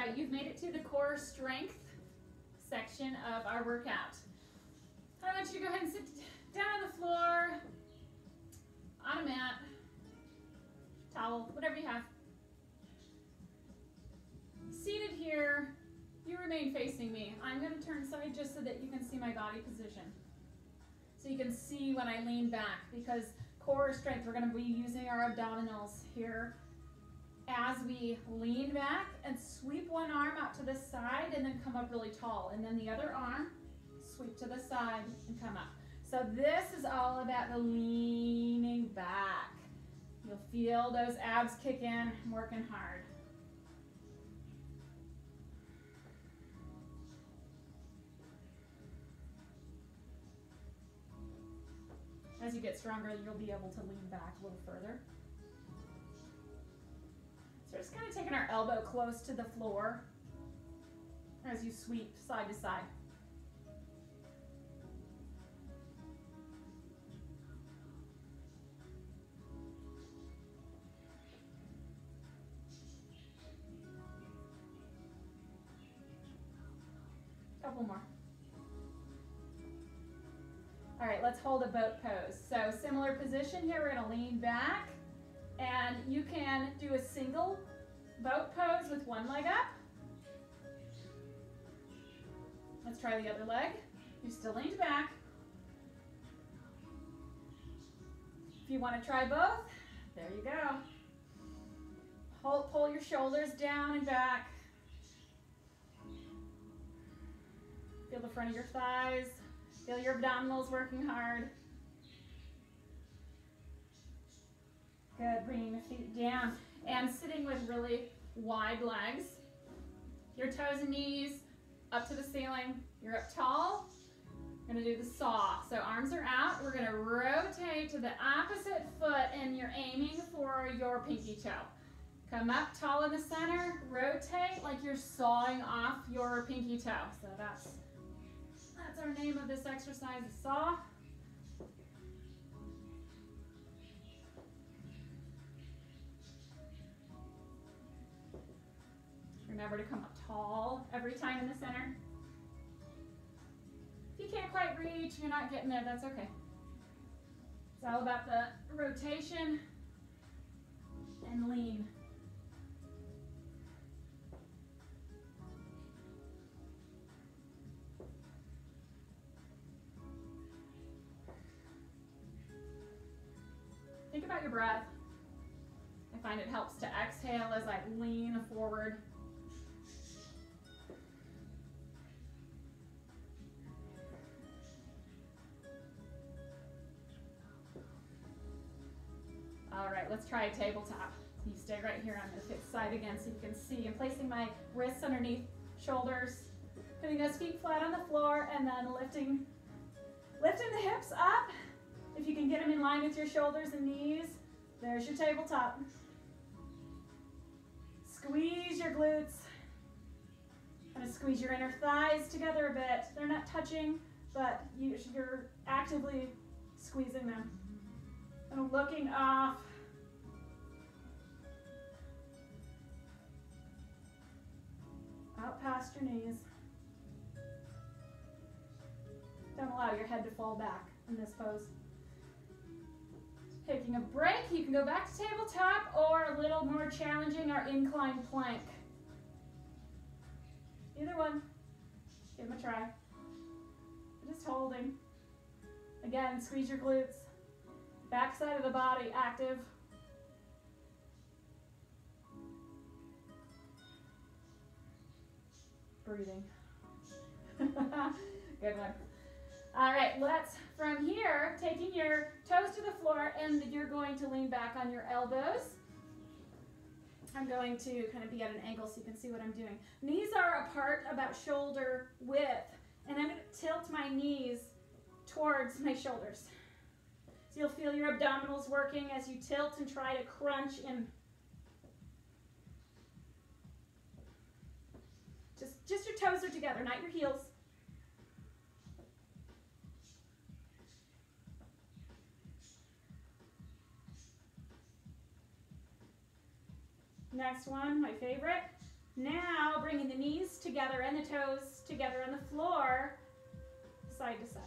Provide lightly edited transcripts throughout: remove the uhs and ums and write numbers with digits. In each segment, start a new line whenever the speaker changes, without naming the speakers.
right, you've made it to the core strength section of our workout. I want you to go ahead and sit down on the floor, on a mat, towel, whatever you have. Seated here, you remain facing me. I'm going to turn side just so that you can see my body position. So you can see when I lean back, because core strength, we're going to be using our abdominals here as we lean back and sweep one arm out to the side and then come up really tall. And then the other arm, sweep to the side and come up. So this is all about the leaning back. You'll feel those abs kick in, I'm working hard. As you get stronger, you'll be able to lean back a little further. So just kind of taking our elbow close to the floor as you sweep side to side. Couple more. All right, let's hold a boat pose. So similar position here, we're gonna lean back, and you can do a single boat pose with one leg up. Let's try the other leg. You're still leaned back. If you wanna try both, there you go. Pull your shoulders down and back. Feel the front of your thighs. Feel your abdominals working hard. Good, bringing the feet down and sitting with really wide legs. Your toes and knees up to the ceiling. You're up tall. We're gonna do the saw. So arms are out. We're gonna rotate to the opposite foot and you're aiming for your pinky toe. Come up tall in the center, rotate like you're sawing off your pinky toe. So that's our name of this exercise, the saw. Remember to come up tall every time in the center. If you can't quite reach, you're not getting there, that's okay. It's all about the rotation and lean. Think about your breath. I find it helps to exhale as I lean forward. All right, let's try a tabletop. You stay right here on the hip side again so you can see. I'm placing my wrists underneath shoulders, putting those feet flat on the floor, and then lifting the hips up. If you can get them in line with your shoulders and knees, there's your tabletop. Squeeze your glutes. Kind of squeeze your inner thighs together a bit. They're not touching, but you're actively squeezing them. And looking off. Out past your knees. Don't allow your head to fall back in this pose. Taking a break, you can go back to tabletop or a little more challenging, our incline plank. Either one, give them a try. Just holding. Again, squeeze your glutes. Back side of the body active. Breathing. Good one. All right, let's, from here, taking your toes to the floor and you're going to lean back on your elbows. I'm going to kind of be at an angle so you can see what I'm doing. Knees are apart about shoulder width, and I'm going to tilt my knees towards my shoulders. So you'll feel your abdominals working as you tilt and try to crunch in. Just your toes are together, not your heels. Next one, my favorite. Now bringing the knees together and the toes together on the floor, side to side.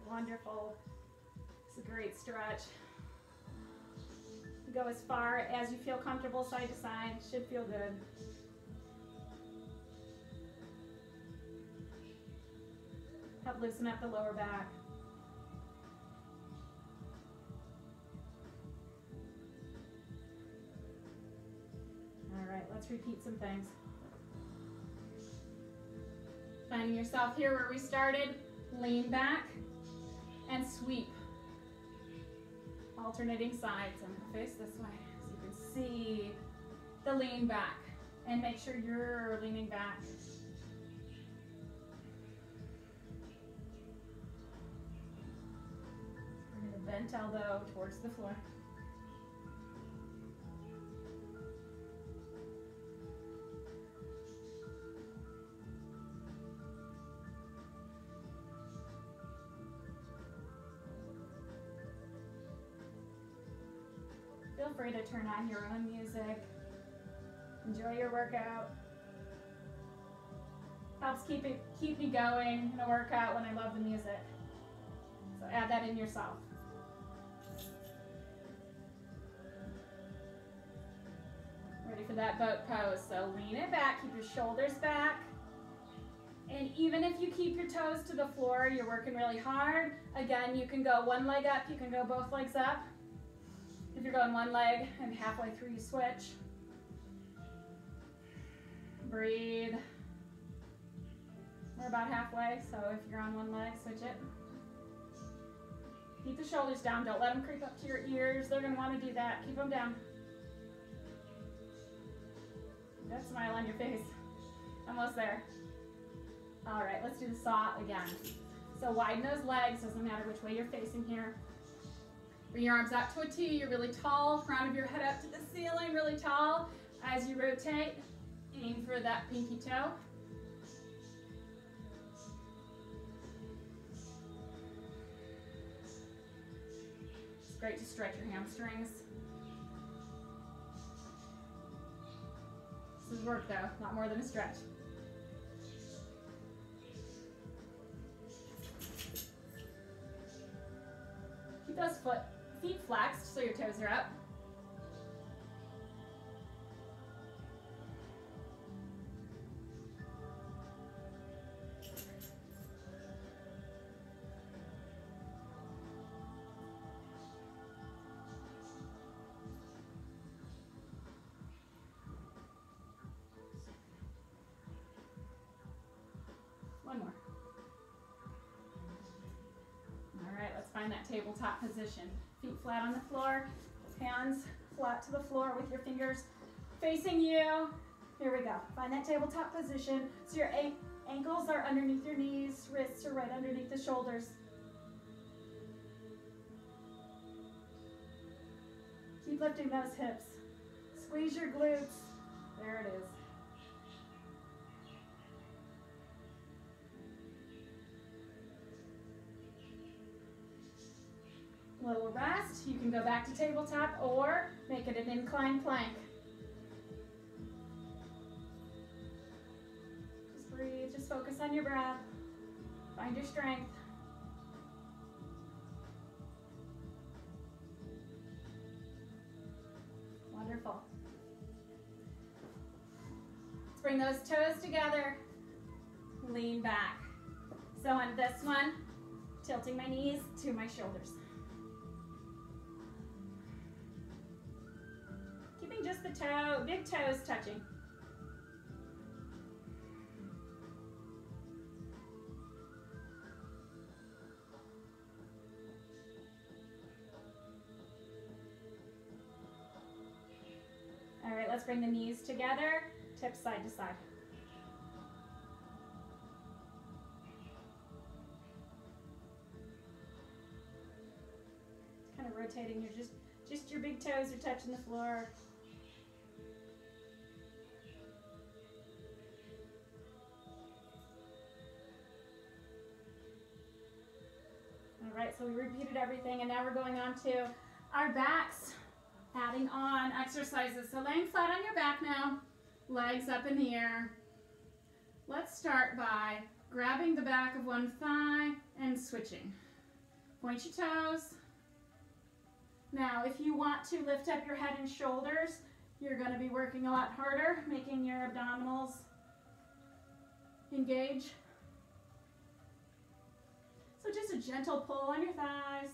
Wonderful. It's a great stretch. Go as far as you feel comfortable, side to side. Should feel good. Help loosen up the lower back. All right, let's repeat some things. Finding yourself here where we started, lean back and sweep. Alternating sides. I'm going to face this way so you can see the lean back and make sure you're leaning back. Bring the bent elbow towards the floor. Feel free to turn on your own music. Enjoy your workout. Helps keep me going in a workout when I love the music. So add that in yourself. Ready for that boat pose. So lean it back, keep your shoulders back. And even if you keep your toes to the floor, you're working really hard. Again, you can go one leg up, you can go both legs up. If you're going one leg and halfway through you switch. Breathe. We're about halfway, so if you're on one leg, switch it. Keep the shoulders down. Don't let them creep up to your ears. They're going to want to do that. Keep them down. Good smile on your face. Almost there. All right, let's do the saw again. So widen those legs. Doesn't matter which way you're facing here. Bring your arms out to a T. You're really tall. Crown of your head up to the ceiling, really tall. As you rotate, aim for that pinky toe. It's great to stretch your hamstrings. This is work though, a lot more than a stretch. Keep those feet flexed so your toes are up. One more. All right, let's find that tabletop position. Feet flat on the floor, hands flat to the floor with your fingers facing you. Here we go. Find that tabletop position. So your ankles are underneath your knees, wrists are right underneath the shoulders. Keep lifting those hips. Squeeze your glutes. There it is. Little rest. You can go back to tabletop or make it an inclined plank. Just breathe. Just focus on your breath. Find your strength. Wonderful. Let's bring those toes together. Lean back. So on this one, tilting my knees to my shoulders. Just the big toes touching. All right, let's bring the knees together, tips side to side. Kind of rotating. You're just your big toes are touching the floor. All right, so we repeated everything, and now we're going on to our backs, adding on exercises. So laying flat on your back now, legs up in the air. Let's start by grabbing the back of one thigh and switching. Point your toes. Now, if you want to lift up your head and shoulders, you're going to be working a lot harder, making your abdominals engage. So just a gentle pull on your thighs.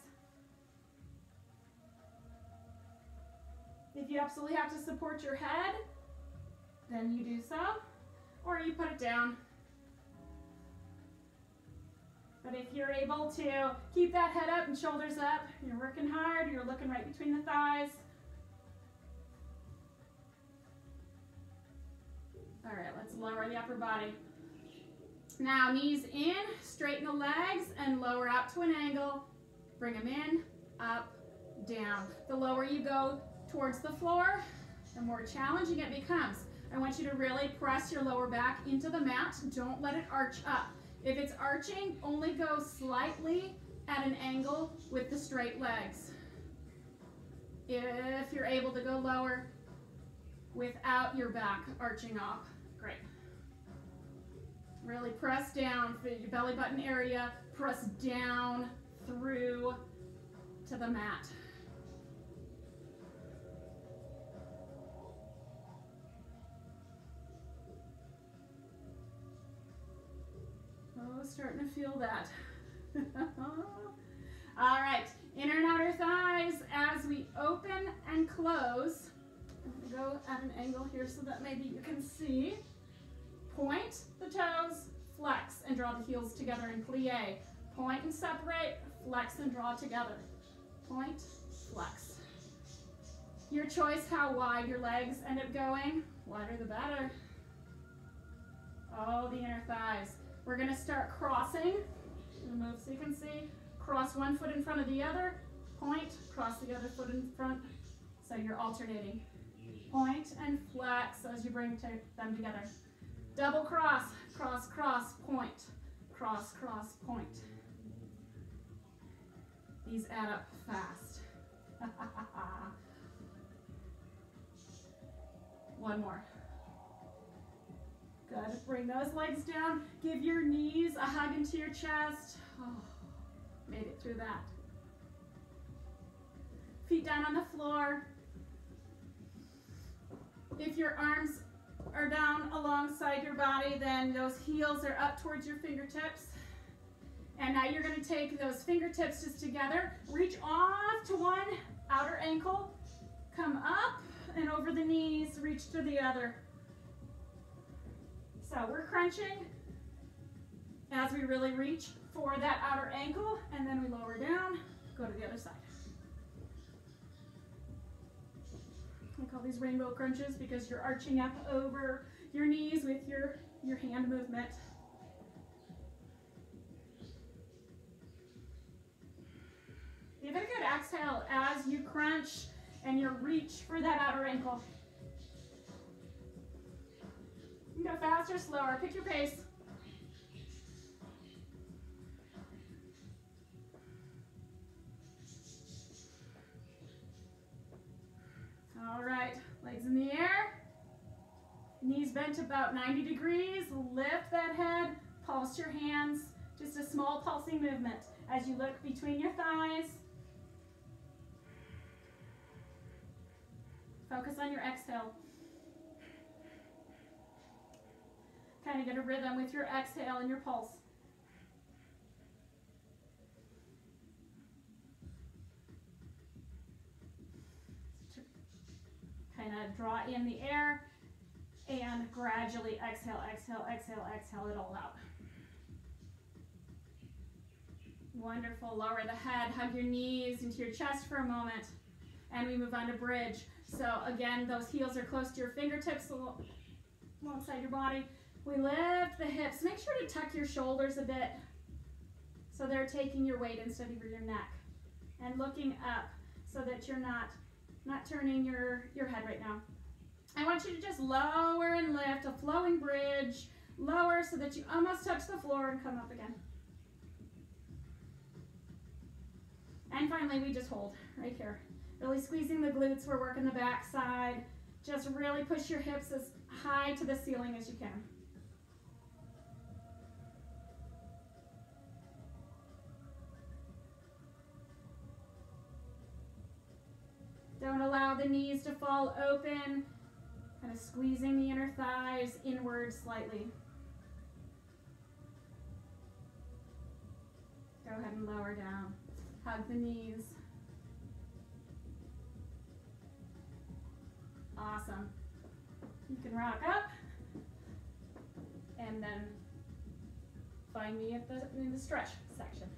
If you absolutely have to support your head, then you do so, or you put it down. But if you're able to keep that head up and shoulders up, you're working hard, you're looking right between the thighs. All right, let's lower the upper body. Now, knees in, straighten the legs and lower out to an angle. Bring them in, up, down. The lower you go towards the floor, the more challenging it becomes. I want you to really press your lower back into the mat. Don't let it arch up. If it's arching, only go slightly at an angle with the straight legs. If you're able to go lower without your back arching off, great. Really press down for your belly button area, press down through to the mat. Oh, starting to feel that. All right, inner and outer thighs as we open and close. I'm going to go at an angle here so that maybe you can see. Point the toes, flex and draw the heels together in plie. Point and separate, flex and draw together. Point, flex. Your choice how wide your legs end up going. Wider the better. Oh, the inner thighs. We're going to start crossing. Move so you can see. Cross one foot in front of the other. Point, cross the other foot in front. So you're alternating. Point and flex as you bring them together. Double cross, cross, cross, point. Cross, cross, point. These add up fast. One more. Good. Bring those legs down. Give your knees a hug into your chest. Oh, made it through that. Feet down on the floor. If your arms are down alongside your body, then those heels are up towards your fingertips. And now you're going to take those fingertips just together. Reach off to one outer ankle. Come up and over the knees. Reach to the other. So we're crunching as we really reach for that outer ankle, and then we lower down, go to the other side. We call these rainbow crunches because you're arching up over your knees with your hand movement. Give it a good exhale as you crunch and you reach for that outer ankle. You can go faster, slower, pick your pace. All right, legs in the air, knees bent about 90 degrees, lift that head, pulse your hands, just a small pulsing movement as you look between your thighs. Focus on your exhale. Kind of get a rhythm with your exhale and your pulse. Kind of draw in the air and gradually exhale, exhale, exhale, exhale it all out. Wonderful. Lower the head, hug your knees into your chest for a moment, and we move on to bridge. So again, those heels are close to your fingertips alongside your body. We lift the hips. Make sure to tuck your shoulders a bit so they're taking your weight instead of your neck. And looking up so that you're not turning your head right now. I want you to just lower and lift, a flowing bridge. Lower so that you almost touch the floor and come up again. And finally, we just hold right here. Really squeezing the glutes. We're working the back side. Just really push your hips as high to the ceiling as you can. Don't allow the knees to fall open, kind of squeezing the inner thighs inward slightly. Go ahead and lower down. Hug the knees. Awesome. You can rock up and then find me in the stretch section.